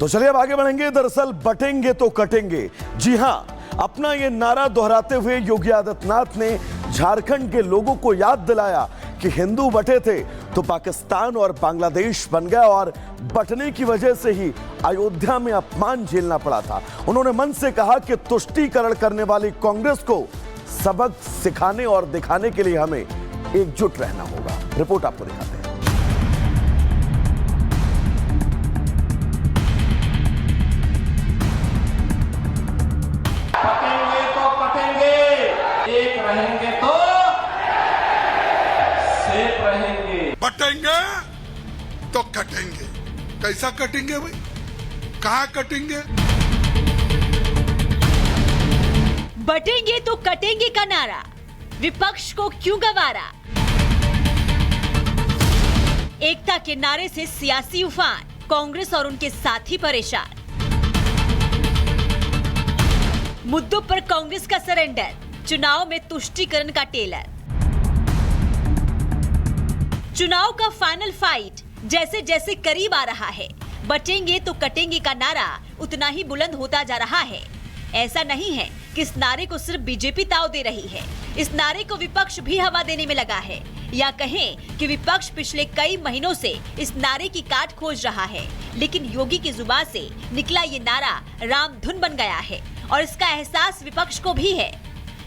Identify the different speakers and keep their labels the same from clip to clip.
Speaker 1: तो चलिए अब आगे बढ़ेंगे। दरअसल बटेंगे तो कटेंगे, जी हां, अपना ये नारा दोहराते हुए योगी आदित्यनाथ ने झारखंड के लोगों को याद दिलाया कि हिंदू बटे थे तो पाकिस्तान और बांग्लादेश बन गया और बटने की वजह से ही अयोध्या में अपमान झेलना पड़ा था। उन्होंने मन से कहा कि तुष्टीकरण करने वाली कांग्रेस को सबक सिखाने और दिखाने के लिए हमें एकजुट रहना होगा। रिपोर्ट आपको दिखाते हैं।
Speaker 2: कटेंगे तो कटेंगे, एक रहेंगे तो सेफ रहेंगे।
Speaker 3: बटेंगे तो कटेंगे। कैसा कटेंगे भाई? कहां कटेंगे?
Speaker 4: बटेंगे तो कटेंगे का नारा विपक्ष को क्यों गवारा? एकता के नारे से सियासी उफान, कांग्रेस और उनके साथी परेशान। मुद्दों पर कांग्रेस का सरेंडर, चुनाव में तुष्टीकरण का टेलर। चुनाव का फाइनल फाइट जैसे जैसे करीब आ रहा है, बटेंगे तो कटेंगे का नारा उतना ही बुलंद होता जा रहा है। ऐसा नहीं है कि इस नारे को सिर्फ बीजेपी ताव दे रही है, इस नारे को विपक्ष भी हवा देने में लगा है, या कहें कि विपक्ष पिछले कई महीनों से इस नारे की काट खोज रहा है। लेकिन योगी की जुबान से निकला ये नारा रामधुन बन गया है और इसका एहसास विपक्ष को भी है।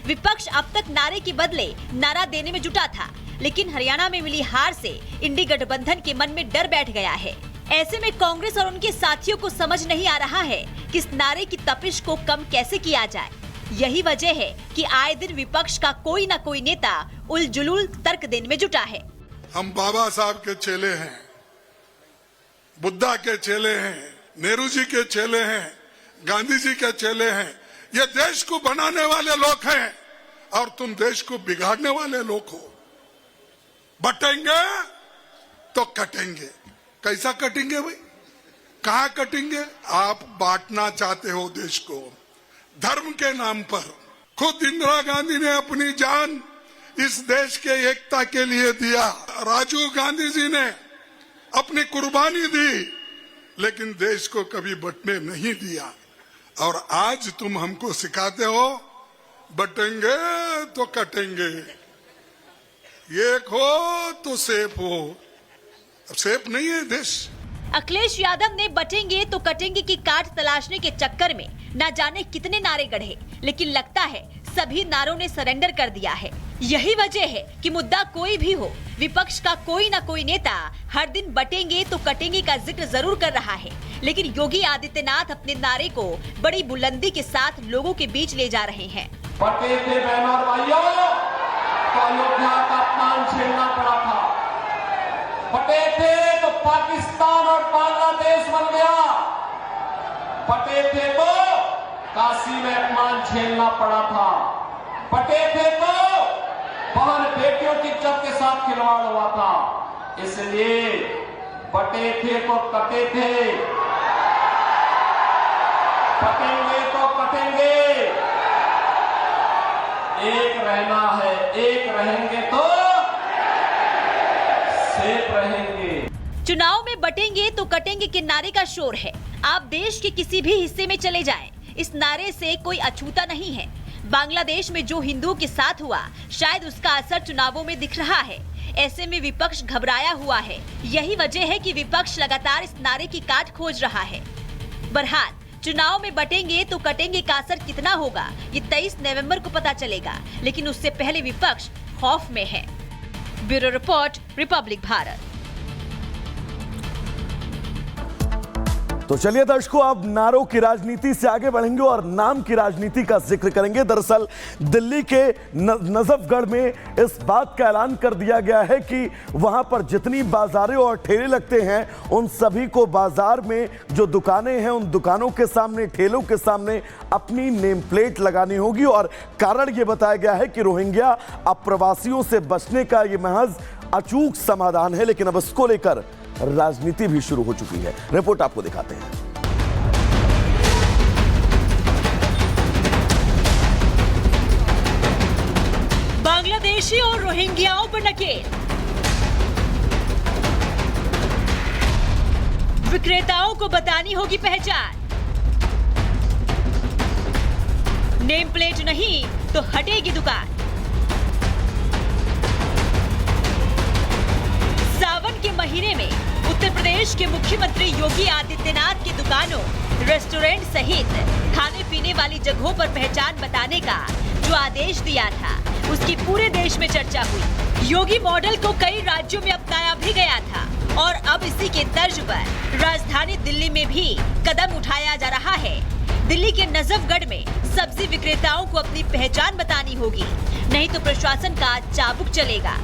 Speaker 4: विपक्ष अब तक नारे के बदले नारा देने में जुटा था, लेकिन हरियाणा में मिली हार से इंडी गठबंधन के मन में डर बैठ गया है। ऐसे में कांग्रेस और उनके साथियों को समझ नहीं आ रहा है कि इस नारे की तपिश को कम कैसे किया जाए। यही वजह है कि आए दिन विपक्ष का कोई न कोई नेता उलझुल तर्क देने में जुटा है।
Speaker 3: हम बाबा साहब के चेले हैं, बुद्धा के चेले हैं, नेहरू जी के चेले हैं, गांधी जी के चेले हैं। ये देश को बनाने वाले लोग हैं और तुम देश को बिगाड़ने वाले लोग हो। बटेंगे तो कटेंगे। कैसा कटेंगे भाई? कहां कटेंगे? आप बांटना चाहते हो देश को धर्म के नाम पर। खुद इंदिरा गांधी ने अपनी जान इस देश के एकता के लिए दिया, राजीव गांधी जी ने अपनी कुर्बानी दी, लेकिन देश को कभी बंटने नहीं दिया। और आज तुम हमको सिखाते हो बटेंगे तो कटेंगे, एक हो तो सेफ हो। अब सेफ नहीं है देश।
Speaker 4: अखिलेश यादव ने बटेंगे तो कटेंगे की काट तलाशने के चक्कर में न जाने कितने नारे गढ़े, लेकिन लगता है सभी नारों ने सरेंडर कर दिया है। यही वजह है कि मुद्दा कोई भी हो, विपक्ष का कोई न कोई नेता हर दिन बटेंगे तो कटेंगे का जिक्र जरूर कर रहा है, लेकिन योगी आदित्यनाथ अपने नारे को बड़ी बुलंदी के साथ लोगों के बीच ले जा रहे हैं।
Speaker 2: बटे थे बहनों और भाइयों, तो अयोध्या का अपमान झेलना पड़ा था। बटे थे तो पाकिस्तान और बांग्लादेश बन गया। बटे थे तो काशी में अपमान झेलना पड़ा था। बटे थे तो बहन बेटियों की इज्जत के साथ खिलवाड़ हुआ था। इसलिए बटे थे तो कटे थे, बटेंगे तो कटेंगे, एक रहना है, एक रहेंगे तो सेफ रहेंगे।
Speaker 4: चुनाव में बटेंगे तो कटेंगे के नारे का शोर है। आप देश के किसी भी हिस्से में चले जाएं, इस नारे से कोई अछूता नहीं है। बांग्लादेश में जो हिंदुओं के साथ हुआ, शायद उसका असर चुनावों में दिख रहा है। ऐसे में विपक्ष घबराया हुआ है। यही वजह है कि विपक्ष लगातार इस नारे की काट खोज रहा है। बहरहाल चुनाव में बटेंगे तो कटेंगे का असर कितना होगा, ये 23 नवंबर को पता चलेगा, लेकिन उससे पहले विपक्ष खौफ में है। Bureau report, Republic Bharat.
Speaker 1: तो चलिए दर्शकों, अब नारों की राजनीति से आगे बढ़ेंगे और नाम की राजनीति का जिक्र करेंगे। दरअसल दिल्ली के नजफगढ़ में इस बात का ऐलान कर दिया गया है कि वहां पर जितनी बाजारें और ठेले लगते हैं, उन सभी को बाजार में जो दुकानें हैं, उन दुकानों के सामने, ठेलों के सामने अपनी नेम प्लेट लगानी होगी। और कारण ये बताया गया है कि रोहिंग्या अप्रवासियों से बचने का ये महज अचूक समाधान है, लेकिन अब इसको लेकर राजनीति भी शुरू हो चुकी है। रिपोर्ट आपको दिखाते हैं।
Speaker 4: बांग्लादेशी और रोहिंग्याओं पर नकेल। विक्रेताओं को बतानी होगी पहचान। नेम प्लेट नहीं तो हटेगी दुकान। सावन के महीने में उत्तर प्रदेश के मुख्यमंत्री योगी आदित्यनाथ की दुकानों, रेस्टोरेंट सहित खाने पीने वाली जगहों पर पहचान बताने का जो आदेश दिया था, उसकी पूरे देश में चर्चा हुई। योगी मॉडल को कई राज्यों में अपनाया भी गया था और अब इसी के तर्ज पर राजधानी दिल्ली में भी कदम उठाया जा रहा है। दिल्ली के नजफगढ़ में सब्जी विक्रेताओं को अपनी पहचान बतानी होगी, नहीं तो प्रशासन का चाबुक चलेगा।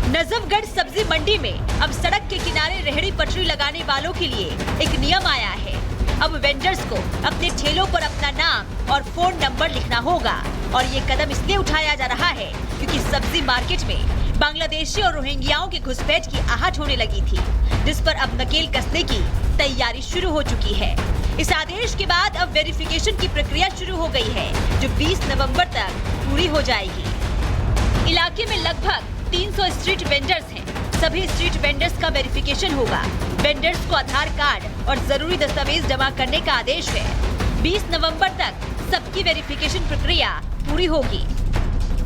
Speaker 4: नजफगढ़ सब्जी मंडी में अब सड़क के किनारे रेहड़ी पटरी लगाने वालों के लिए एक नियम आया है। अब वेंडर्स को अपने ठेलों पर अपना नाम और फोन नंबर लिखना होगा और ये कदम इसलिए उठाया जा रहा है क्योंकि सब्जी मार्केट में बांग्लादेशी और रोहिंग्याओं की घुसपैठ की आहट होने लगी थी, जिस पर अब नकेल कसने की तैयारी शुरू हो चुकी है। इस आदेश के बाद अब वेरिफिकेशन की प्रक्रिया शुरू हो गई है, जो 20 नवंबर तक पूरी हो जाएगी। इलाके में लगभग 300 स्ट्रीट वेंडर्स हैं। सभी स्ट्रीट वेंडर्स का वेरिफिकेशन होगा। वेंडर्स को आधार कार्ड और जरूरी दस्तावेज जमा करने का आदेश है। 20 नवंबर तक सबकी वेरिफिकेशन प्रक्रिया पूरी होगी।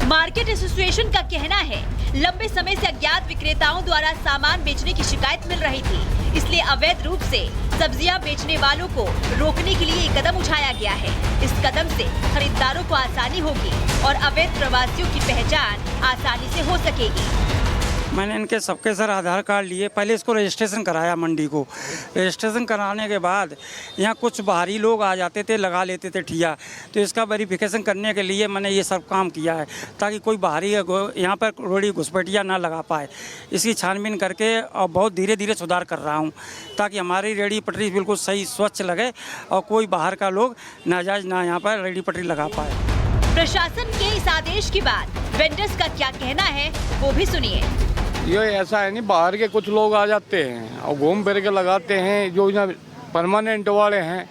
Speaker 4: मार्केट एसोसिएशन का कहना है, लंबे समय से अज्ञात विक्रेताओं द्वारा सामान बेचने की शिकायत मिल रही थी, इसलिए अवैध रूप से सब्जियां बेचने वालों को रोकने के लिए ये कदम उठाया गया है। इस कदम से खरीदारों को आसानी होगी और अवैध प्रवासियों की पहचान आसानी से हो सकेगी।
Speaker 5: मैंने इनके सबके सर आधार कार्ड लिए, पहले इसको रजिस्ट्रेशन कराया मंडी को। रजिस्ट्रेशन कराने के बाद यहाँ कुछ बाहरी लोग आ जाते थे, लगा लेते थे ठिया, तो इसका वेरिफिकेशन करने के लिए मैंने ये सब काम किया है ताकि कोई बाहरी यहाँ पर रोड़ी घुसपैठिया ना लगा पाए। इसकी छानबीन करके और बहुत धीरे धीरे सुधार कर रहा हूँ ताकि हमारी रेडी पटरी बिल्कुल सही स्वच्छ लगे और कोई बाहर का लोग नाजायज ना यहाँ पर रेडी पटरी लगा पाए।
Speaker 4: प्रशासन के इस आदेश के बाद वेंडर्स का क्या कहना है वो भी सुनिए।
Speaker 6: ये ऐसा है नहीं, बाहर के कुछ लोग आ जाते हैं और घूम फिर के लगाते हैं। जो यहाँ परमानेंट वाले हैं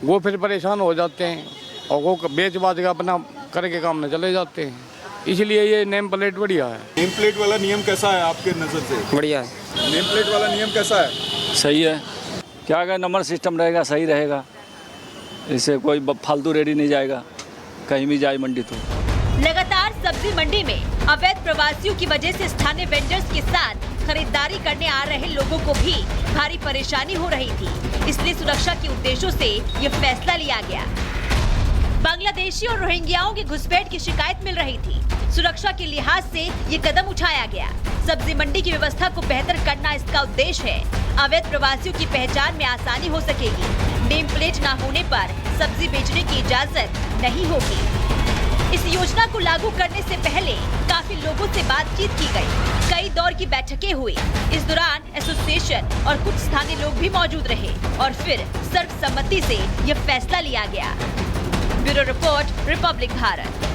Speaker 6: वो फिर परेशान हो जाते हैं और वो बेच बाच का अपना करके काम में चले जाते हैं। इसलिए ये नेम प्लेट बढ़िया है।
Speaker 7: नेम प्लेट वाला नियम कैसा है आपके नज़र से?
Speaker 5: बढ़िया है।
Speaker 7: नेम प्लेट वाला नियम कैसा है?
Speaker 8: सही है। क्या अगर नंबर सिस्टम रहेगा सही रहेगा, इससे कोई फालतू रेडी नहीं जाएगा कहीं भी जाए मंडी। तो
Speaker 4: लगातार सब्जी मंडी में अवैध प्रवासियों की वजह से स्थानीय वेंडर्स के साथ खरीदारी करने आ रहे लोगों को भी भारी परेशानी हो रही थी, इसलिए सुरक्षा के उद्देश्यों से ये फैसला लिया गया। बांग्लादेशी और रोहिंग्याओं की घुसपैठ की शिकायत मिल रही थी, सुरक्षा के लिहाज से ये कदम उठाया गया। सब्जी मंडी की व्यवस्था को बेहतर करना इसका उद्देश्य है। अवैध प्रवासियों की पहचान में आसानी हो सकेगी। नेम प्लेट न होने पर सब्जी बेचने की इजाजत नहीं होगी। इस योजना को लागू करने से पहले काफी लोगों से बातचीत की गई, कई दौर की बैठकें हुई। इस दौरान एसोसिएशन और कुछ स्थानीय लोग भी मौजूद रहे और फिर सर्वसम्मति से यह फैसला लिया गया। Bureau report, Republic Bharat.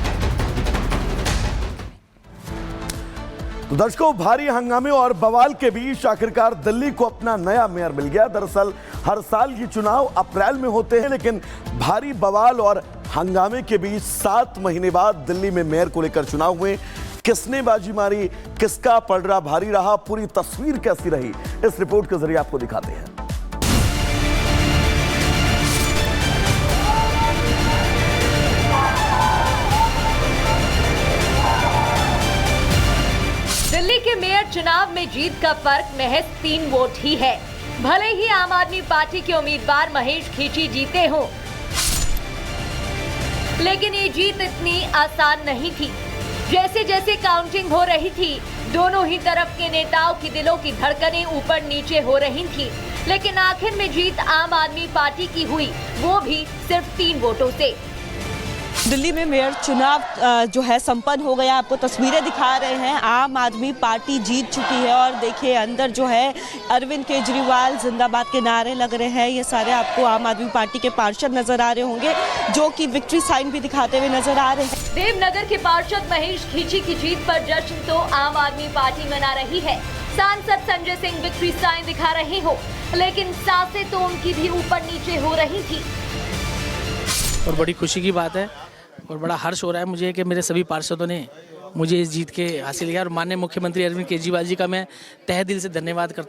Speaker 1: तो दर्शकों, भारी हंगामे और बवाल के बीच आखिरकार दिल्ली को अपना नया मेयर मिल गया। दरअसल हर साल ये चुनाव अप्रैल में होते हैं, लेकिन भारी बवाल और हंगामे के बीच 7 महीने बाद दिल्ली में मेयर को लेकर चुनाव हुए। किसने बाजी मारी, किसका पलड़ा भारी रहा, पूरी तस्वीर कैसी रही, इस रिपोर्ट के जरिए आपको दिखाते हैं।
Speaker 9: दिल्ली के मेयर चुनाव में जीत का फर्क महज 3 वोट ही है। भले ही आम आदमी पार्टी के उम्मीदवार महेश खींची जीते हों, लेकिन ये जीत इतनी आसान नहीं थी। जैसे जैसे काउंटिंग हो रही थी, दोनों ही तरफ के नेताओं की दिलों की धड़कनें ऊपर नीचे हो रही थी, लेकिन आखिर में जीत आम आदमी पार्टी की हुई, वो भी सिर्फ 3 वोटों से।
Speaker 10: दिल्ली में मेयर चुनाव जो है संपन्न हो गया। आपको तस्वीरें दिखा रहे हैं। आम आदमी पार्टी जीत चुकी है और देखिए अंदर जो है अरविंद केजरीवाल जिंदाबाद के नारे लग रहे हैं। ये सारे आपको आम आदमी पार्टी के पार्षद नजर आ रहे होंगे जो कि विक्ट्री साइन भी दिखाते हुए नजर आ रहे हैं।
Speaker 9: देवनगर के पार्षद महेश खींची की जीत पर जश्न तो आम आदमी पार्टी मना रही है। सांसद संजय सिंह विक्ट्री साइन दिखा रहे हो, लेकिन सांसें तो उनकी भी ऊपर नीचे हो रही थी।
Speaker 11: और बड़ी खुशी की बात है और बड़ा हर्ष हो रहा है मुझे कि मेरे सभी पार्षदों ने मुझे इस जीत के हासिल किया और माननीय मुख्यमंत्री अरविंद केजरीवाल जी का मैं तहे दिल से धन्यवाद करता हूँ।